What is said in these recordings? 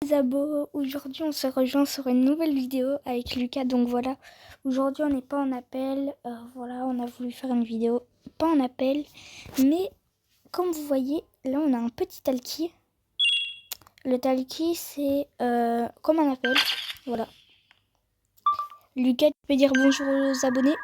Les abos, aujourd'hui on se rejoint sur une nouvelle vidéo avec Lucas. Donc voilà, aujourd'hui on n'est pas en appel, voilà, on a voulu faire une vidéo pas en appel, mais comme vous voyez, là on a un petit talkie. Le talkie c'est comme un appel, voilà. Lucas, tu peux dire bonjour aux abonnés?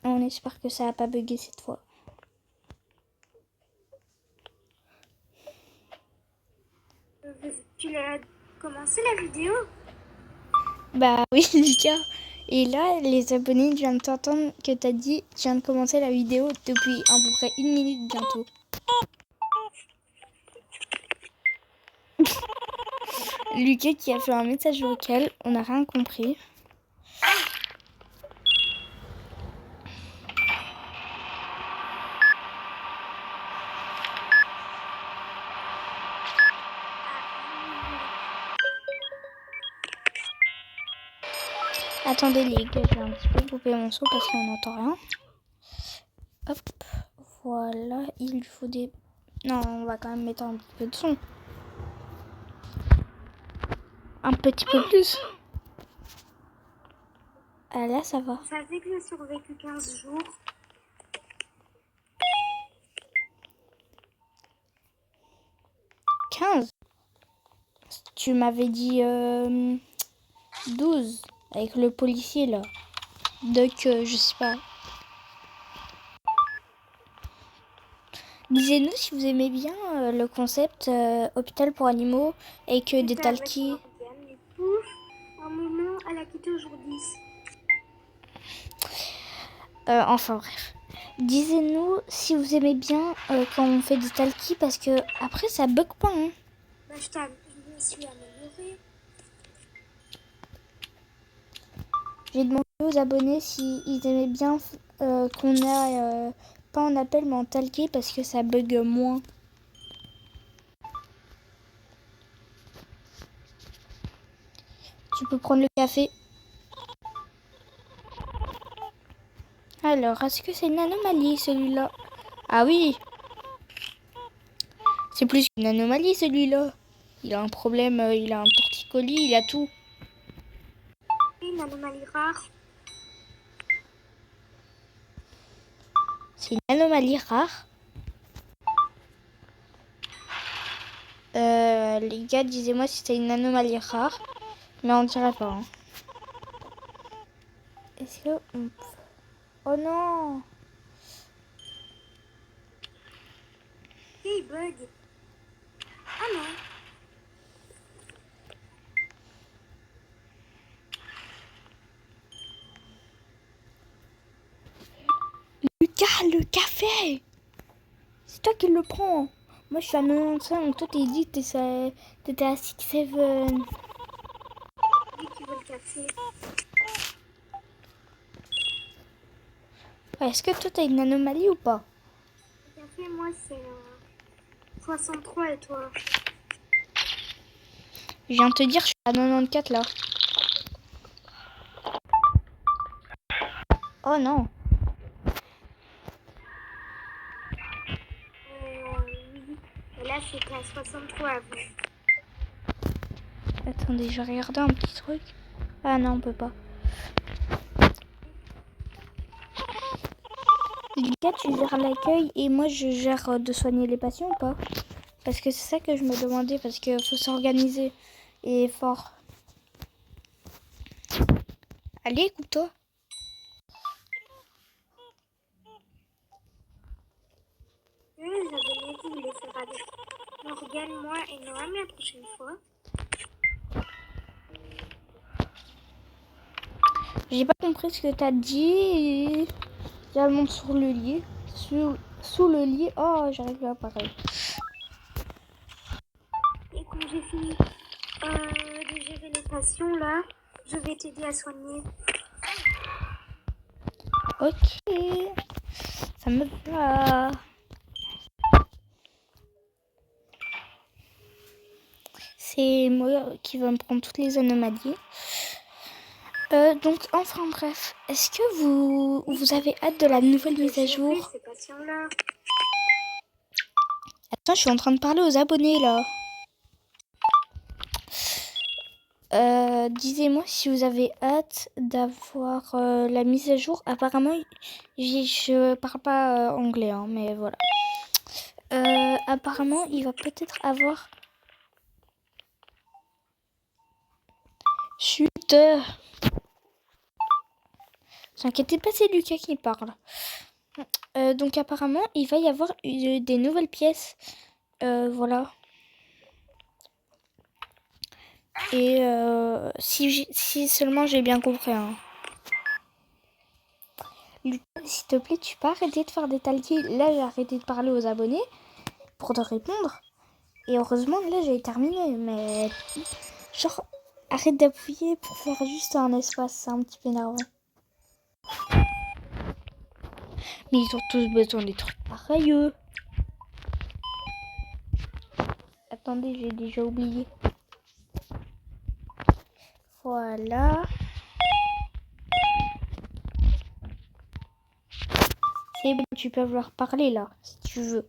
On espère que ça n'a pas bugué cette fois. Tu l'as commencé la vidéo? Bah oui Lucas. Et là, les abonnés, je viens de t'entendre que t'as dit, je viens de commencer la vidéo depuis à peu près 1 minute bientôt. Lucas qui a fait un message vocal, on n'a rien compris. Attendez les gars, je vais un petit peu couper mon son parce qu'on n'entend rien. Hop, voilà, il faut des... Non, on va quand même mettre un petit peu de son. Un petit peu plus. Ah là, ça va. Vous savez que j'ai survécu 15 jours. « 15 » Tu m'avais dit 12 avec le policier là. Donc, je sais pas. Disez-nous si vous aimez bien le concept hôpital pour animaux et que des talkies. Un moment, elle a quitté aujourd'hui. Enfin bref. Disez-nous si vous aimez bien quand on fait des talkies parce que après ça bug pas. Hein. Bah, je me suis améliorée. J'ai demandé aux abonnés s'ils aimaient bien qu'on a pas en appel mais en talkie parce que ça bug moins. Tu peux prendre le café. Alors, est-ce que c'est une anomalie celui-là? Ah oui. C'est plus qu'une anomalie celui-là. Il a un problème, il a un torticolis, il a tout. Une anomalie rare. C'est une anomalie rare. Les gars, disez-moi si c'est une anomalie rare. Mais on dirait pas. Hein. Est-ce que... Oh non! Il bug. Ah non. Lucas, le café! C'est toi qui le prends. Moi, je suis à 95. Toi, t'es dit que t'étais à 6-7. Lui qui veut le café. Ouais, est-ce que toi, t'as une anomalie ou pas? Le café, moi, c'est 63 et toi? Je viens de te dire, je suis à 94 là. Oh non! Oui. Et là, c'était à 63 avant. Attendez, je vais regarder un petit truc. Ah non, on peut pas. Lucas, tu gères l'accueil et moi je gère de soigner les patients ou pas? Parce que c'est ça que je me demandais, parce qu'il faut s'organiser et fort. Allez, écoute-toi. Les abonnés qui voulaient faire avec Morgane, moi et Noam la prochaine fois. J'ai pas compris ce que t'as dit. Je monte sur le lit. Sous le lit. Oh, j'arrive là, pareil. Et quand j'ai fini de gérer les patients, là, je vais t'aider à soigner. Ok. Ça me va. c'est moi qui va me prendre toutes les anomalies. Donc, enfin bref, est-ce que vous avez hâte de la nouvelle mise à jour? Attends, je suis en train de parler aux abonnés là. Disez-moi si vous avez hâte d'avoir la mise à jour. Apparemment, je parle pas anglais, hein, mais voilà. Apparemment, il va peut-être avoir... Chut! T'inquiétez pas, c'est Lucas qui parle. Donc apparemment, il va y avoir des nouvelles pièces. Voilà. Et si seulement j'ai bien compris. Hein. Lucas, s'il te plaît, tu peux arrêter de faire des talkies. Là, j'ai arrêté de parler aux abonnés pour te répondre. Et heureusement, là, j'ai terminé. Mais genre, arrête d'appuyer pour faire juste un espace. C'est un petit peu énervant. Mais ils ont tous besoin des trucs pareils, eux. Attendez, j'ai déjà oublié. Voilà. C'est bon, tu peux leur parler là, si tu veux.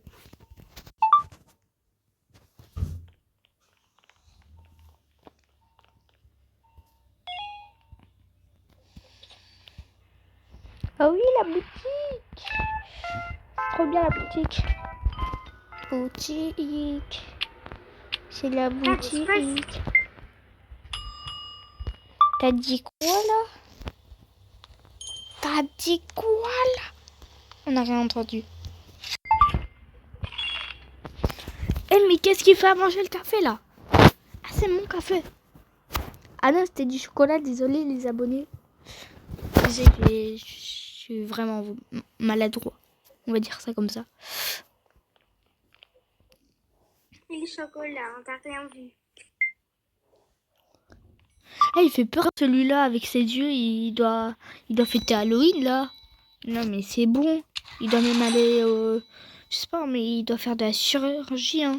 Ah oui, la boutique. Trop bien la boutique. Boutique. C'est la boutique. T'as dit quoi là? T'as dit quoi là? On n'a rien entendu. Eh mais qu'est-ce qu'il fait à manger le café là? Ah c'est mon café. Ah non c'était du chocolat, désolé les abonnés. Je suis vraiment maladroit. On va dire ça comme ça. Et le chocolat, on t'a rien vu. Ah, il fait peur celui-là avec ses yeux, il doit fêter Halloween là. Non mais c'est bon, il doit même aller, je sais pas, mais il doit faire de la chirurgie. Hein.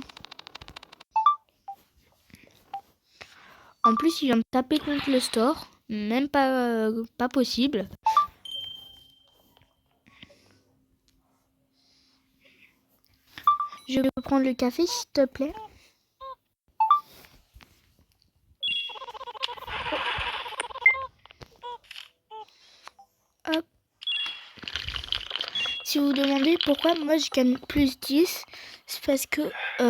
En plus il vient me taper contre le store, même pas possible. Je vais prendre le café s'il te plaît. Hop. Si vous vous demandez pourquoi moi je gagne plus 10, c'est parce que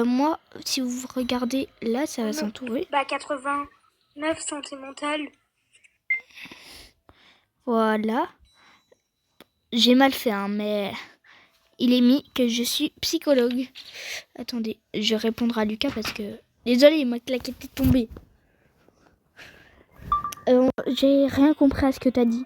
moi, si vous regardez là, ça va s'entourer. Bah 89 santé mentale. Voilà. J'ai mal fait, hein, mais il est mis que je suis psychologue. Attendez, je répondrai à Lucas parce que... Désolé, il m'a claqué de tomber. J'ai rien compris à ce que t'as dit.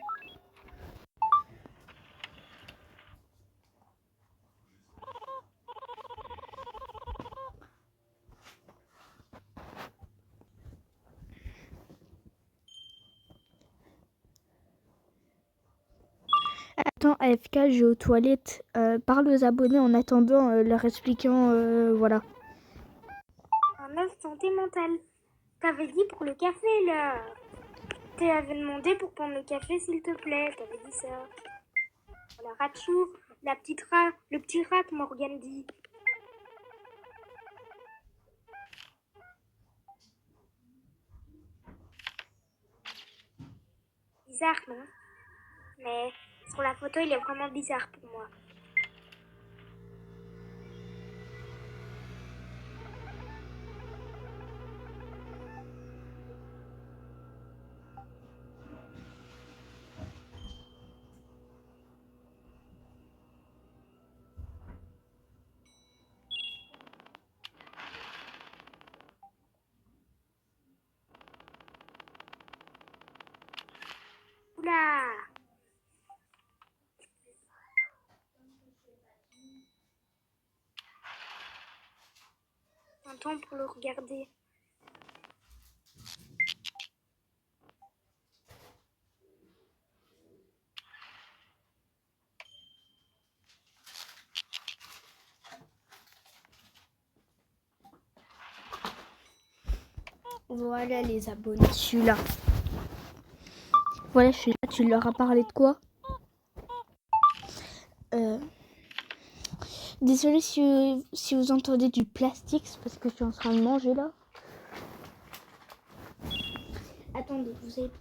Attends, AFK, je vais aux toilettes. Parle aux abonnés en attendant, leur expliquant, voilà. Un 9 santé mentale. T'avais dit pour le café là. T'avais demandé pour prendre le café s'il te plaît. T'avais dit ça. Voilà, Ratchou, la petite rat, le petit rat que Morgane dit. Bizarre, non? Mais sur la photo, il est vraiment bizarre pour moi. Oula! Un temps pour le regarder. Voilà les abonnés, celui-là. Voilà celui-là, tu leur as parlé de quoi? Désolée si vous entendez du plastique, c'est parce que je suis en train de manger là. Attendez, vous avez...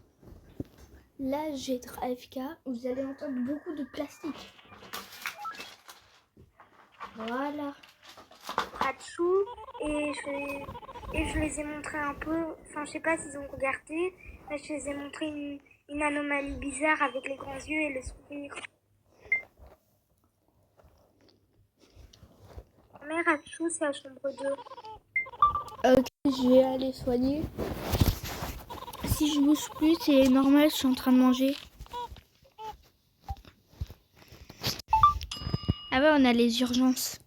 Là, j'ai être AFK, vous allez entendre beaucoup de plastique. Voilà. Rachou et je les ai montré un peu, enfin je sais pas s'ils ont regardé, mais je les ai montré une anomalie bizarre avec les grands yeux et le sourire. Mais Rachou, c'est la chambre 2. Ok, je vais aller soigner. Si je bouge plus, c'est normal, je suis en train de manger. Ah ouais, on a les urgences.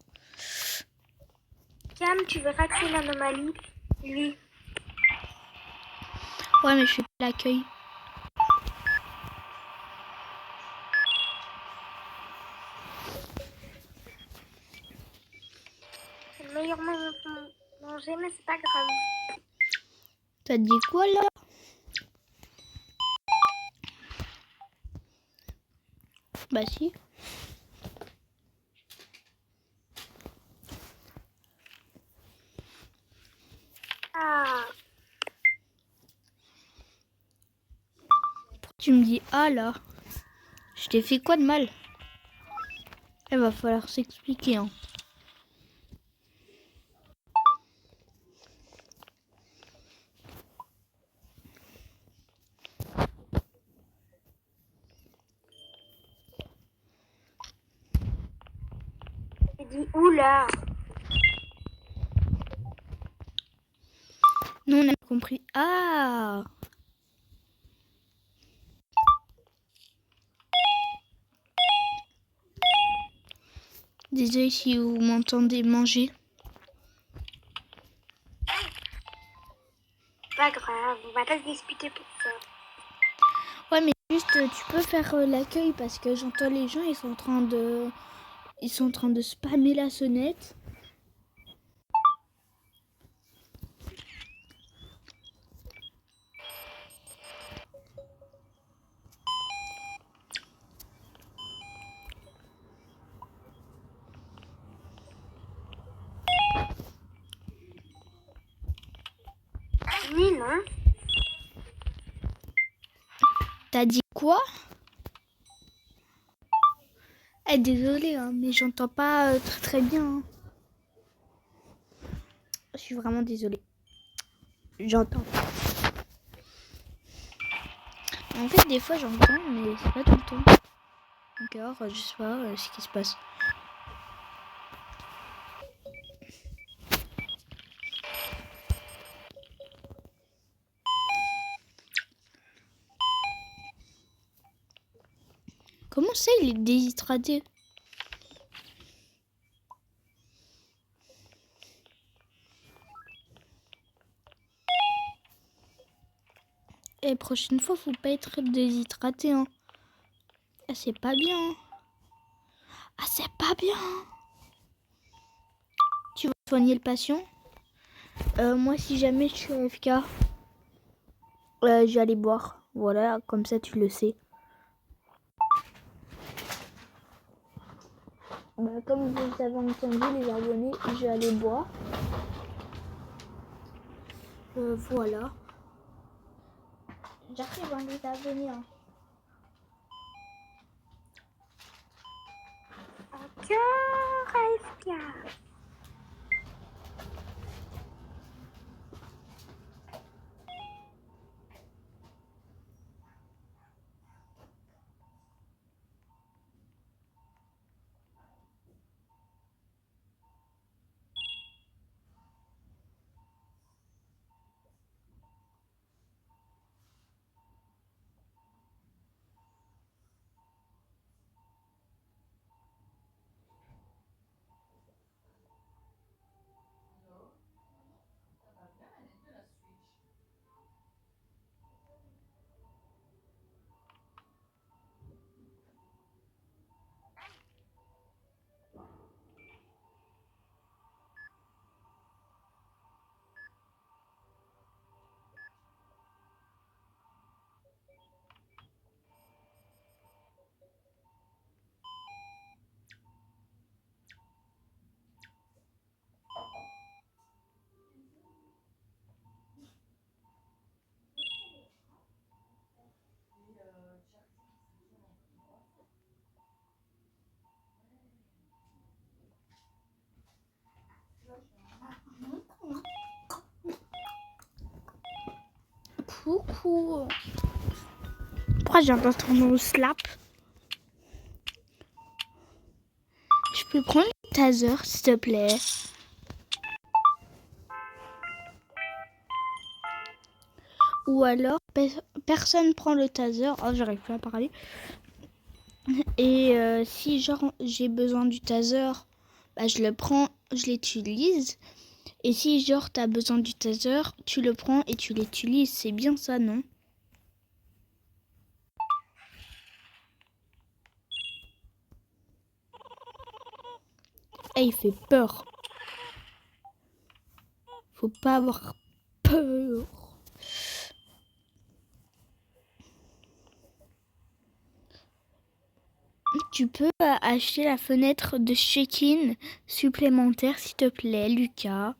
Cam, tu verras que c'est une anomalie. Lui. Ouais, mais je fais pas l'accueil. C'est le meilleur moment pour manger, mais c'est pas grave. T'as dit quoi là? Bah si. Ah, Tu me dis ah là. Je t'ai fait quoi de mal? Il va falloir s'expliquer hein. j'ai dit oula. Nous on a compris. Ah. Désolé si vous m'entendez manger. Pas grave, on va pas se disputer pour ça. Ouais mais juste tu peux faire l'accueil parce que j'entends les gens, ils sont en train de spammer la sonnette. Oui, non. T'as dit quoi? Eh désolée hein, mais j'entends pas très très bien. Hein. Je suis vraiment désolée. J'entends. En fait des fois j'entends mais c'est pas tout le temps. Donc alors je sais pas ce qui se passe. Comment ça il est déshydraté? Et prochaine fois faut pas être déshydraté hein. Ah c'est pas bien. Hein. Ah c'est pas bien. Hein. Tu vas soigner le patient. Moi si jamais je suis AFK, je vais aller boire. Voilà, comme ça tu le sais. Bah, comme vous avez entendu les abonnés, je vais aller boire. Voilà. J'arrive hein, les abonnés. Hein. Encore AFK. Coucou. Pourquoi j'ai entendu mon slap? Je peux prendre le taser, s'il te plaît? Ou alors, personne prend le taser. Oh, j'arrive plus à parler. Et si genre j'ai besoin du taser, bah, je le prends, je l'utilise. Et si genre t'as besoin du taser, tu le prends et tu l'utilises. C'est bien ça, non? Eh, il fait peur. Faut pas avoir peur. Tu peux acheter la fenêtre de check-in supplémentaire, s'il te plaît, Lucas.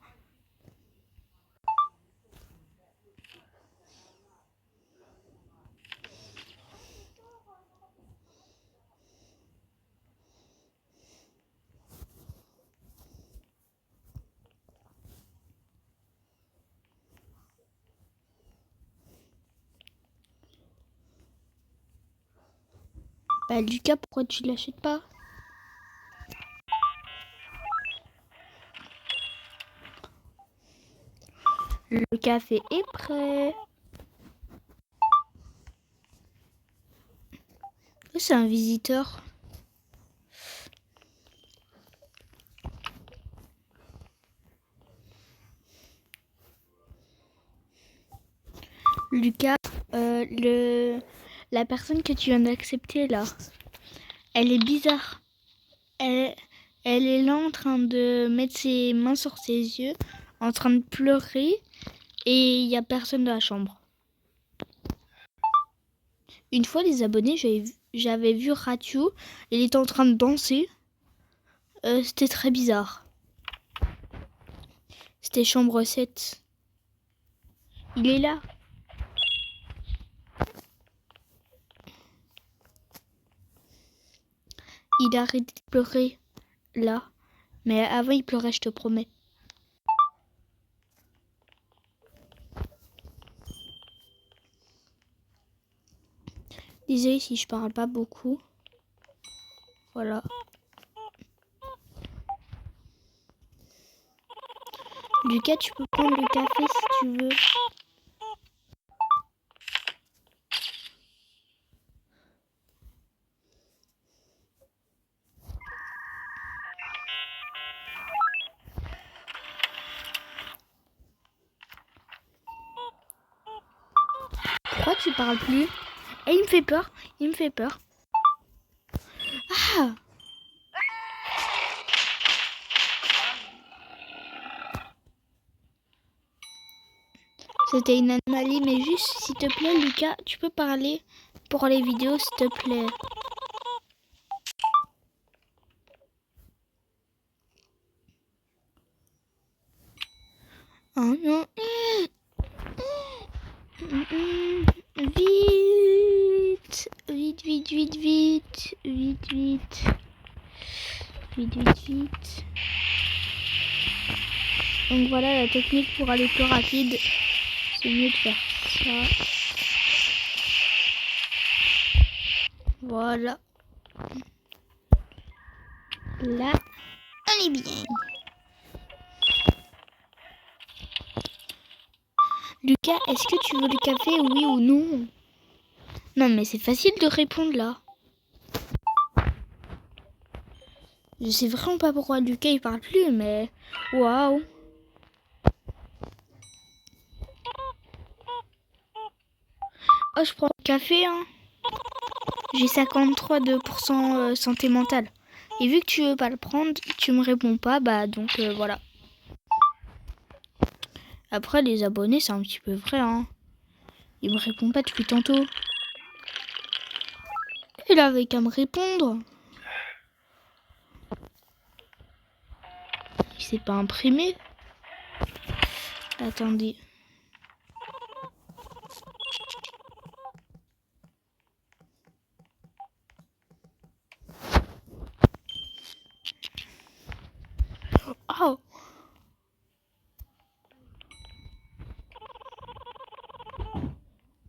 Bah Lucas, pourquoi tu l'achètes pas? Le café est prêt. C'est un visiteur. Lucas, la personne que tu viens d'accepter là, elle est bizarre. Elle est là en train de mettre ses mains sur ses yeux, en train de pleurer, et il n'y a personne dans la chambre. Une fois, les abonnés, j'avais vu Ratu, il était en train de danser. C'était très bizarre. C'était chambre 7. Il est là. Il a arrêté de pleurer, là. Mais avant, il pleurait, je te promets. Désolée si je parle pas beaucoup. Voilà. Lucas, tu peux prendre le café si tu veux. Pourquoi tu parles plus? Et il me fait peur. Il me fait peur. Ah! C'était une anomalie, mais juste, s'il te plaît, Lucas, tu peux parler pour les vidéos, s'il te plaît. Oh non. Vite. Vite, vite, vite, vite. Vite, vite. Vite, vite, vite. Donc voilà la technique pour aller plus rapide. C'est mieux de faire ça. Voilà. Là, on est bien. Lucas, est-ce que tu veux le café, oui ou non? Non, mais c'est facile de répondre là. Je sais vraiment pas pourquoi Lucas il parle plus, mais waouh. Oh, je prends le café, hein. J'ai 53% santé mentale. Et vu que tu veux pas le prendre, tu me réponds pas, bah donc voilà. Après, les abonnés, c'est un petit peu vrai, hein. Ils me répondent pas depuis tantôt. Il avait qu'à me répondre. Il s'est pas imprimé. Attendez. Oh!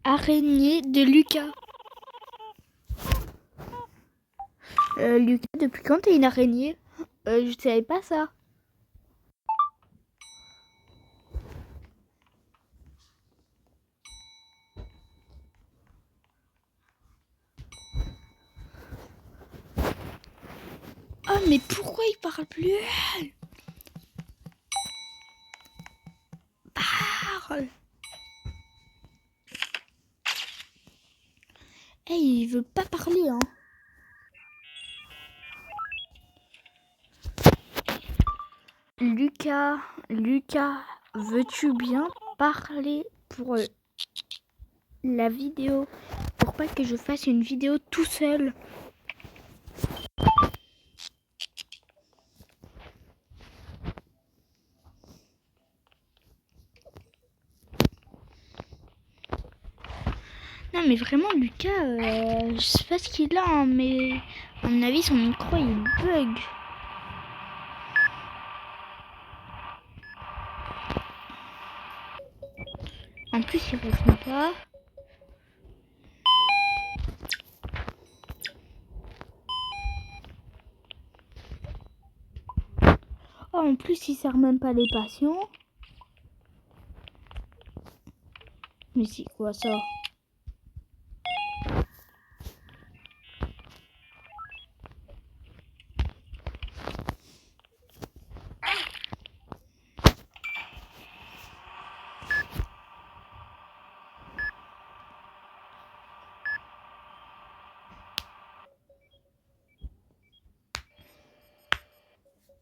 araignée de Lucas. Lucas, depuis quand t'es une araignée? Je savais pas ça. Oh, mais pourquoi il parle plus? Parle. Hey, il veut pas parler, hein. Lucas, veux-tu bien parler pour la vidéo? Pour pas que je fasse une vidéo tout seul. Non mais vraiment Lucas, je sais pas ce qu'il a, hein, mais à mon avis son micro il bug. En plus il répond pas. Oh, en plus il sert même pas les patients. Mais c'est quoi ça?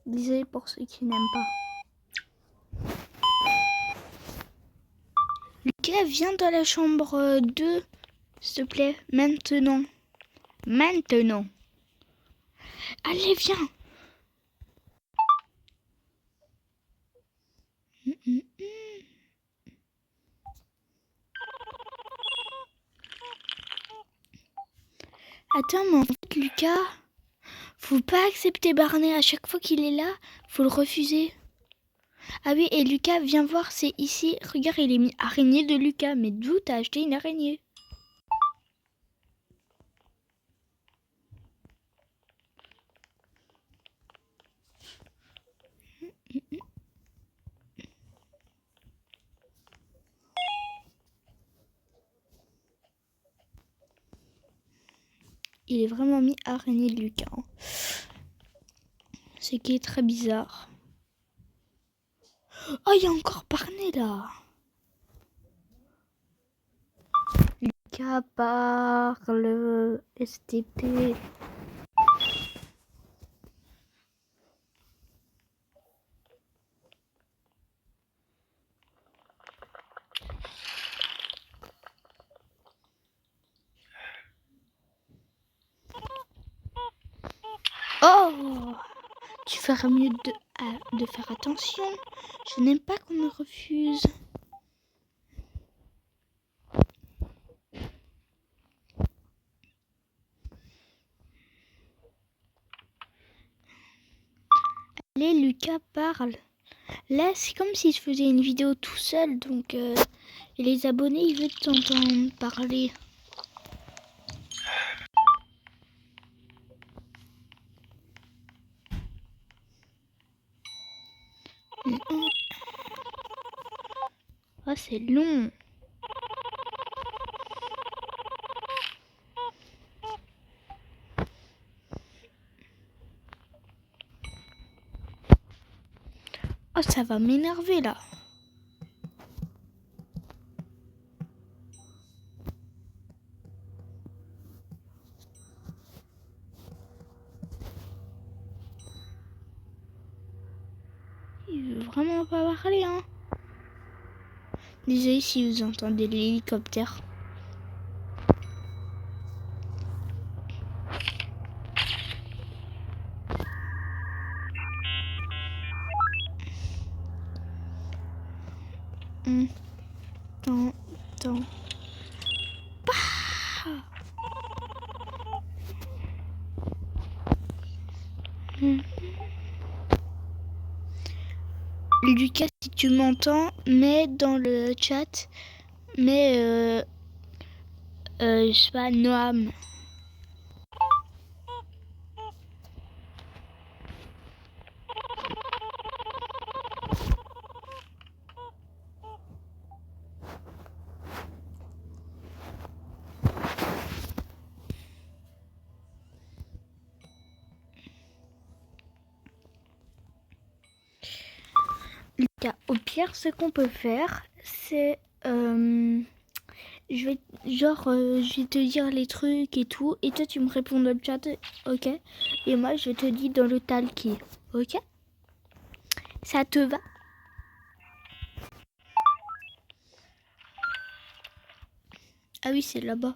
Désolé pour ceux qui n'aiment pas. Lucas, viens dans la chambre 2, s'il te plaît, maintenant. Maintenant. Allez, viens. Attends, mais en fait, Lucas, faut pas accepter Barney à chaque fois qu'il est là, faut le refuser. Ah oui, et Lucas, viens voir, c'est ici. Regarde, il est mis araignée de Lucas. Mais d'où t'as acheté une araignée? Il est vraiment mis araignée de Lucas. Hein. Ce qui est très bizarre. Oh, il y a encore Barney là. Lucas parle STP. Oh, tu ferais mieux de faire attention. Je n'aime pas qu'on me refuse. Allez, Lucas parle. Là, c'est comme si je faisais une vidéo tout seul, donc et les abonnés, ils veulent t'entendre parler. Oh, c'est long. Oh, ça va m'énerver là. Il veut vraiment pas parler, hein. Désolé si vous entendez l'hélicoptère. Attends. Lucas, si tu m'entends, mets dans le chat, mets Je sais pas, Noam. Lucas, au pire, ce qu'on peut faire, c'est... je vais te dire les trucs et tout, et toi tu me réponds dans le chat, ok? Et moi je te dis dans le talkie, ok? Ça te va? Ah oui, c'est là-bas.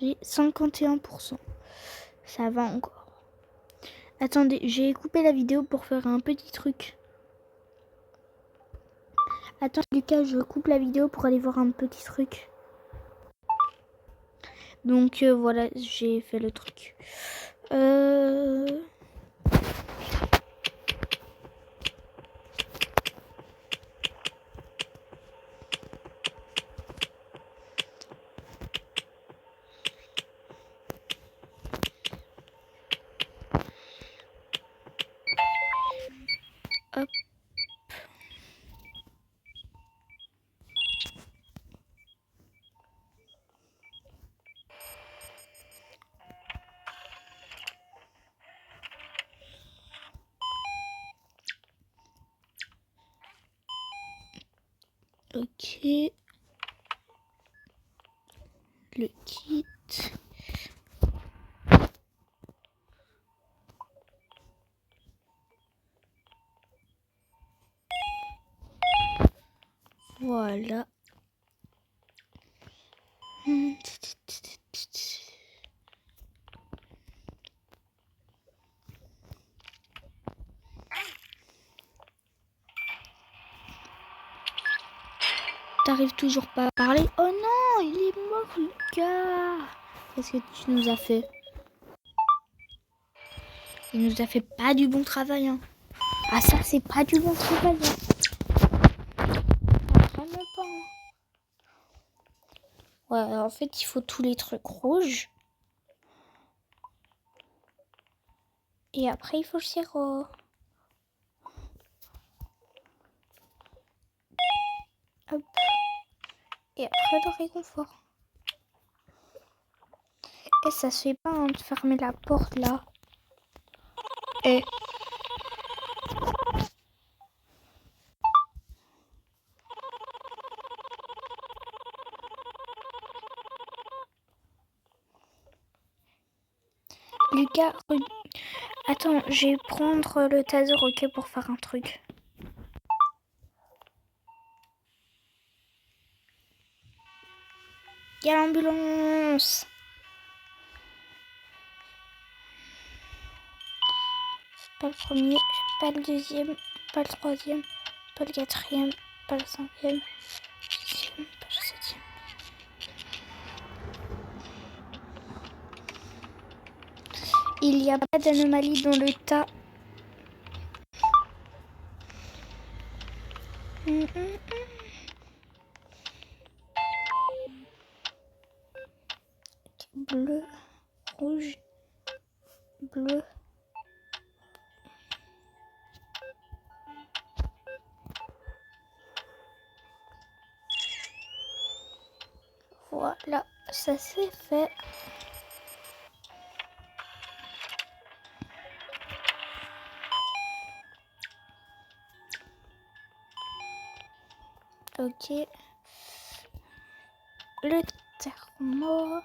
J'ai 51%. Ça va encore. Attendez, j'ai coupé la vidéo pour faire un petit truc. Attends, Lucas, je coupe la vidéo pour aller voir un petit truc. Donc voilà, j'ai fait le truc. Hop. Ok. Le kit. Voilà. T'arrives toujours pas à parler? Oh non, il est mort, Lucas. Qu'est-ce que tu nous as fait? Il nous a fait pas du bon travail, hein. Ah ça, c'est pas du bon travail, hein. Vraiment pas, hein. Ouais, en fait, il faut tous les trucs rouges. Et après, il faut le sirop. Hop. Et après, le réconfort. Et ça se fait pas, hein, de fermer la porte, là. Et... Lucas, attends, je vais prendre le taser, ok, pour faire un truc. Il y a l'ambulance. Pas le premier, pas le deuxième, pas le troisième, pas le quatrième, pas le cinquième, sixième, pas le septième. Il n'y a pas d'anomalie dans le tas. Bleu, rouge, bleu. Voilà, ça c'est fait. Ok. Le thermo.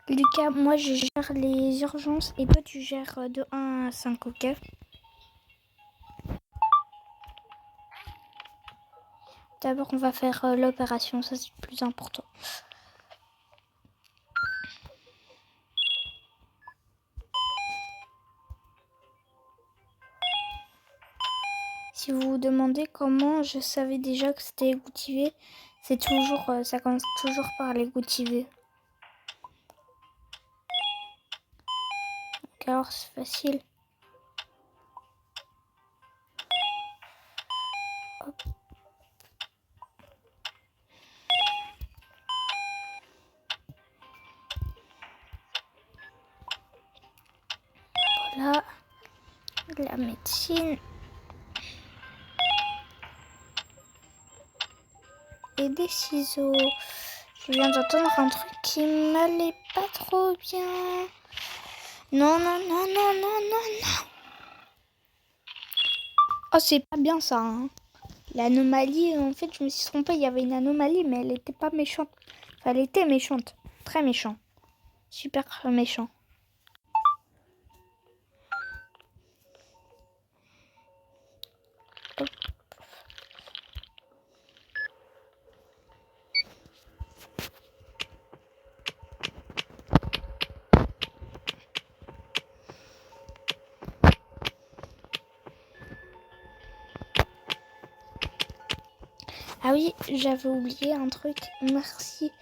Lucas, moi je gère les urgences et toi tu gères de 1 à 5, ok? D'abord on va faire l'opération, ça c'est le plus important. Si vous vous demandez comment je savais déjà que c'était Goutivier, c'est toujours, ça commence toujours par les Goutivier. Donc alors c'est facile. Hop. Voilà, la médecine. Et des ciseaux. Je viens d'entendre un truc qui m'allait pas trop bien. Non, non, non, non, non, non, non. Oh, c'est pas bien ça, hein. L'anomalie, en fait, je me suis trompée. Il y avait une anomalie, mais elle était pas méchante. Enfin, elle était méchante. Très méchant. Super méchant. Hop. Ah oui, j'avais oublié un truc. Merci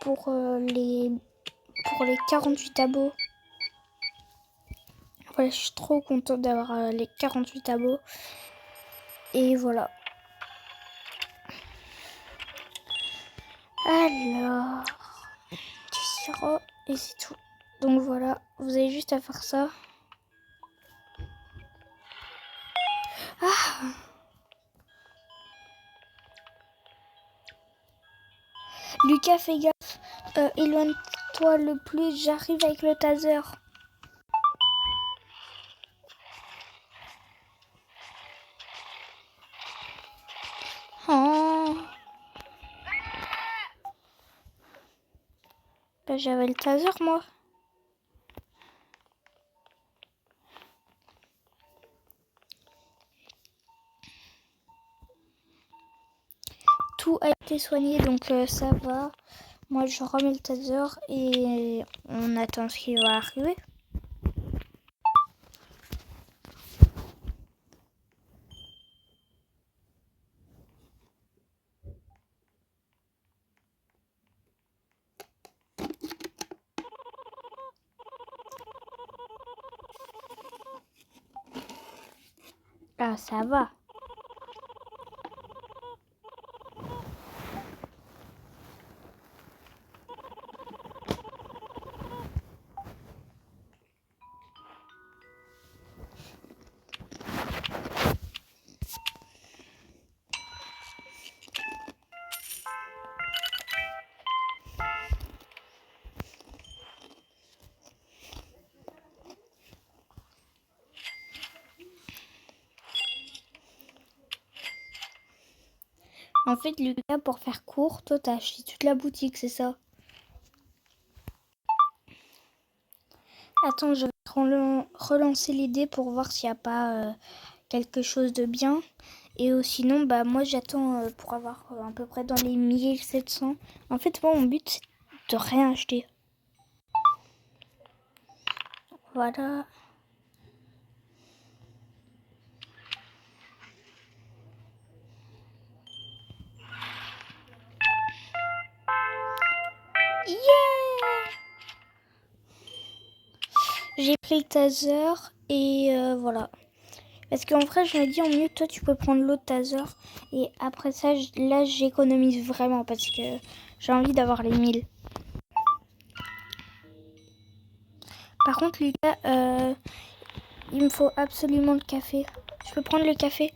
pour les 48 abos. Voilà, je suis trop contente d'avoir les 48 abos. Et voilà. Alors, du sirop et c'est tout. Donc voilà, vous avez juste à faire ça. Ah! Lucas, fais gaffe. Éloigne-toi le plus, j'arrive avec le taser. Oh. Bah, j'avais le taser, moi. Tout a été soigné, donc ça va. Moi, je remets le taser et on attend ce qui va arriver. Ah, ça va. En fait, Lucas, pour faire court, toi, t'as acheté toute la boutique, c'est ça? Attends, je vais relancer l'idée pour voir s'il n'y a pas quelque chose de bien. Et sinon, bah moi, j'attends pour avoir à peu près dans les 1700. En fait, moi, mon but, c'est de rien acheter. Voilà. Yeah! J'ai pris le taser et voilà. Parce qu'en vrai, je me dis, en mieux, toi, tu peux prendre l'autre taser. Et après ça, là, j'économise vraiment parce que j'ai envie d'avoir les 1000. Par contre, Lucas, il me faut absolument le café. Je peux prendre le café?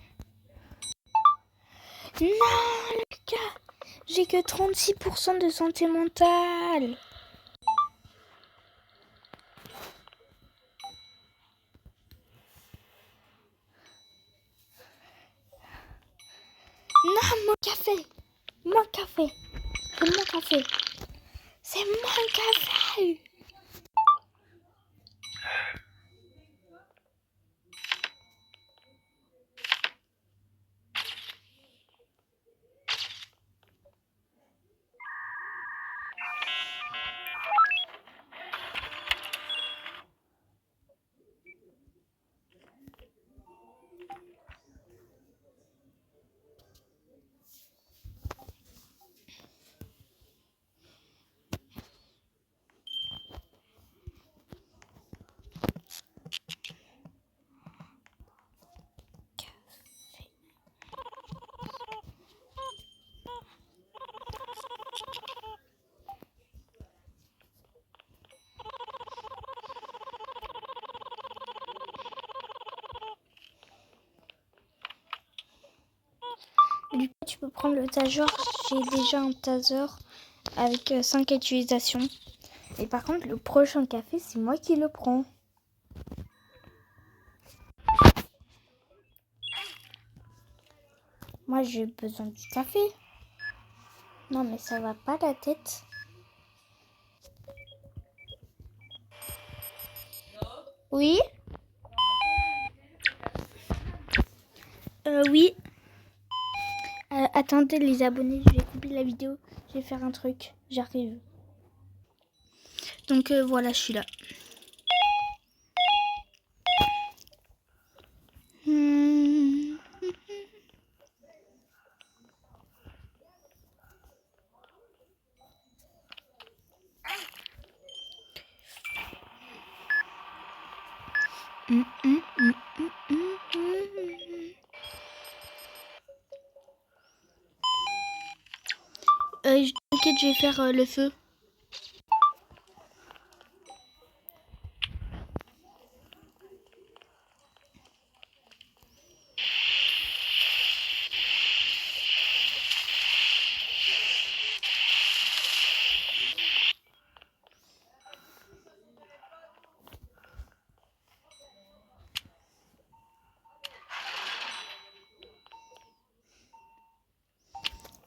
Non, Lucas, j'ai que 36% de santé mentale. Non, mon café. Mon café. C'est mon café. C'est mon café. Lucas, tu peux prendre le taser. J'ai déjà un taser avec 5 utilisations. Et par contre, le prochain café, c'est moi qui le prends. Moi, j'ai besoin du café. Non, mais ça va pas la tête. Oui. Oui. Attendez les abonnés, je vais couper la vidéo. Je vais faire un truc. J'arrive. Donc voilà, je suis là. T'inquiète, je vais faire le feu.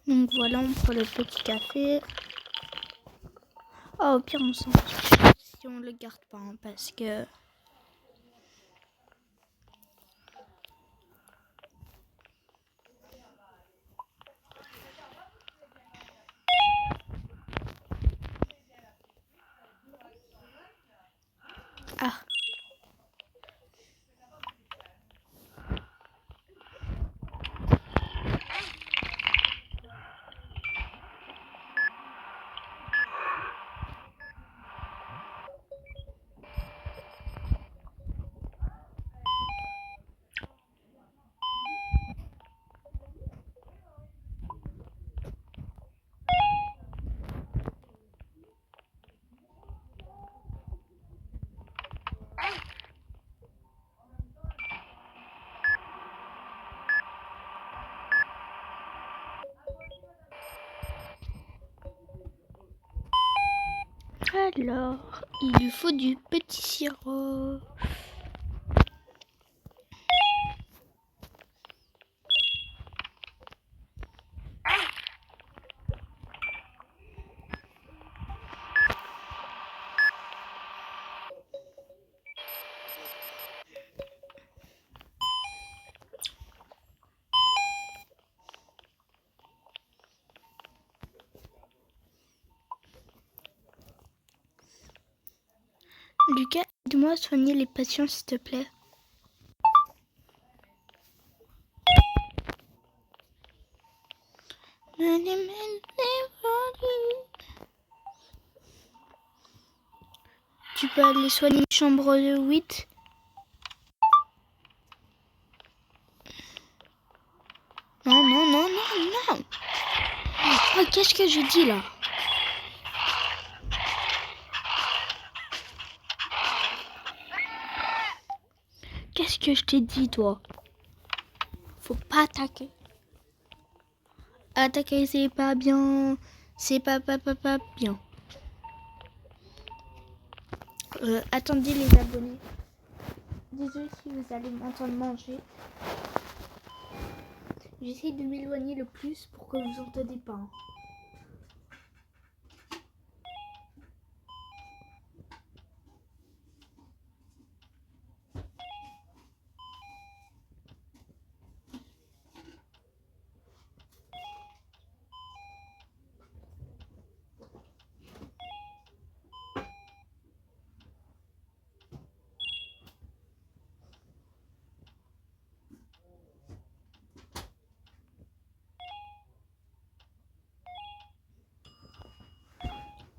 Donc voilà, on prend le petit café. Oh, au pire, on s'en fiche si on le garde pas, hein, parce que... Ah. Alors, il lui faut du petit sirop. Lucas, aide-moi à soigner les patients, s'il te plaît. Tu peux aller soigner chambre 8. Non, non, non, non, non. Oh, qu'est-ce que je dis là? Qu'est-ce que je t'ai dit, toi? Faut pas attaquer. Attaquer, c'est pas bien. C'est pas bien. Attendez les abonnés. Désolé si vous allez m'entendre manger. J'essaie de m'éloigner le plus pour que vous entendez pas. Hein.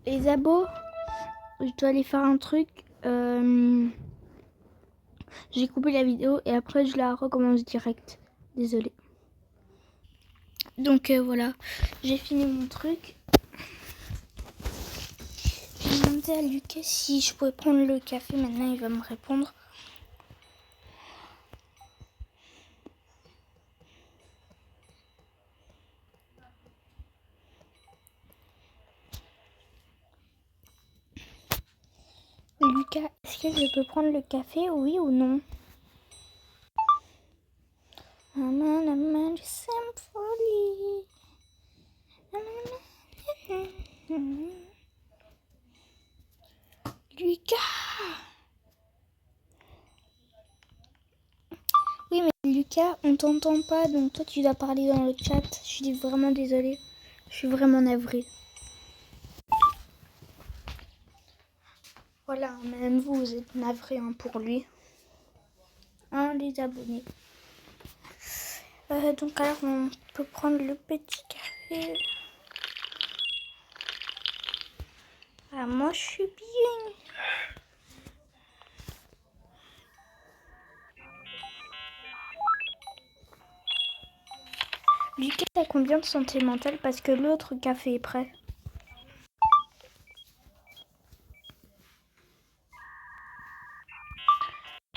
Les abos, je dois aller faire un truc. J'ai coupé la vidéo et après je la recommence direct. Désolée. Donc voilà, j'ai fini mon truc. J'ai demandé à Lucas si je pouvais prendre le café. Maintenant il va me répondre. que je peux prendre le café, oui ou non? Lucas! Oui, mais Lucas, on t'entend pas, donc toi tu dois parler dans le chat. Je suis vraiment désolée. Je suis vraiment navrée. Voilà, même vous, vous êtes navrés pour lui. Hein, les abonnés. Donc alors, on peut prendre le petit café. Ah, moi, je suis bien. Lucas, t'as combien de santé mentale? Parce que l'autre café est prêt.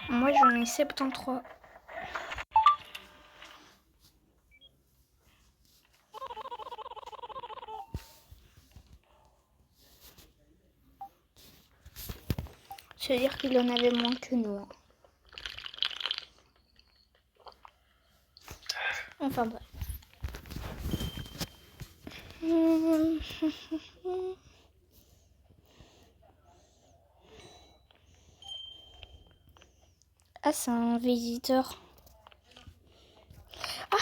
Moi, j'en ai 73. C'est-à-dire qu'il en avait moins que nous. Enfin bref. Ah, c'est un visiteur. Ah!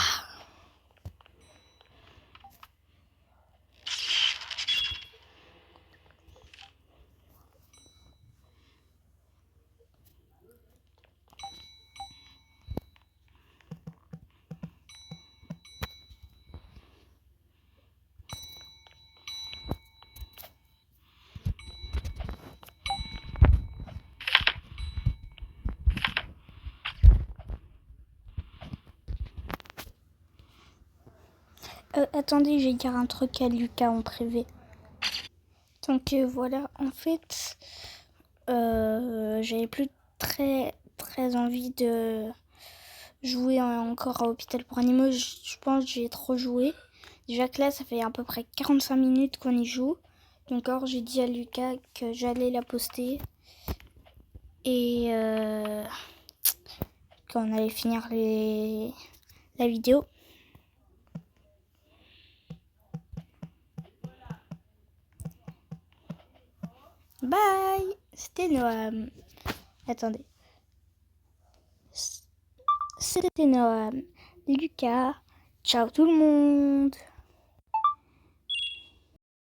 Attendez, je vais dire un truc à Lucas en privé. Donc voilà, en fait, j'avais plus très envie de jouer encore à Hôpital pour Animaux. Je pense que j'ai trop joué. Déjà que là, ça fait à peu près 45 minutes qu'on y joue. Donc alors, j'ai dit à Lucas que j'allais la poster. Et qu'on allait finir la vidéo. Bye! C'était Noam. Attendez. C'était Noam. Lucas. Ciao tout le monde!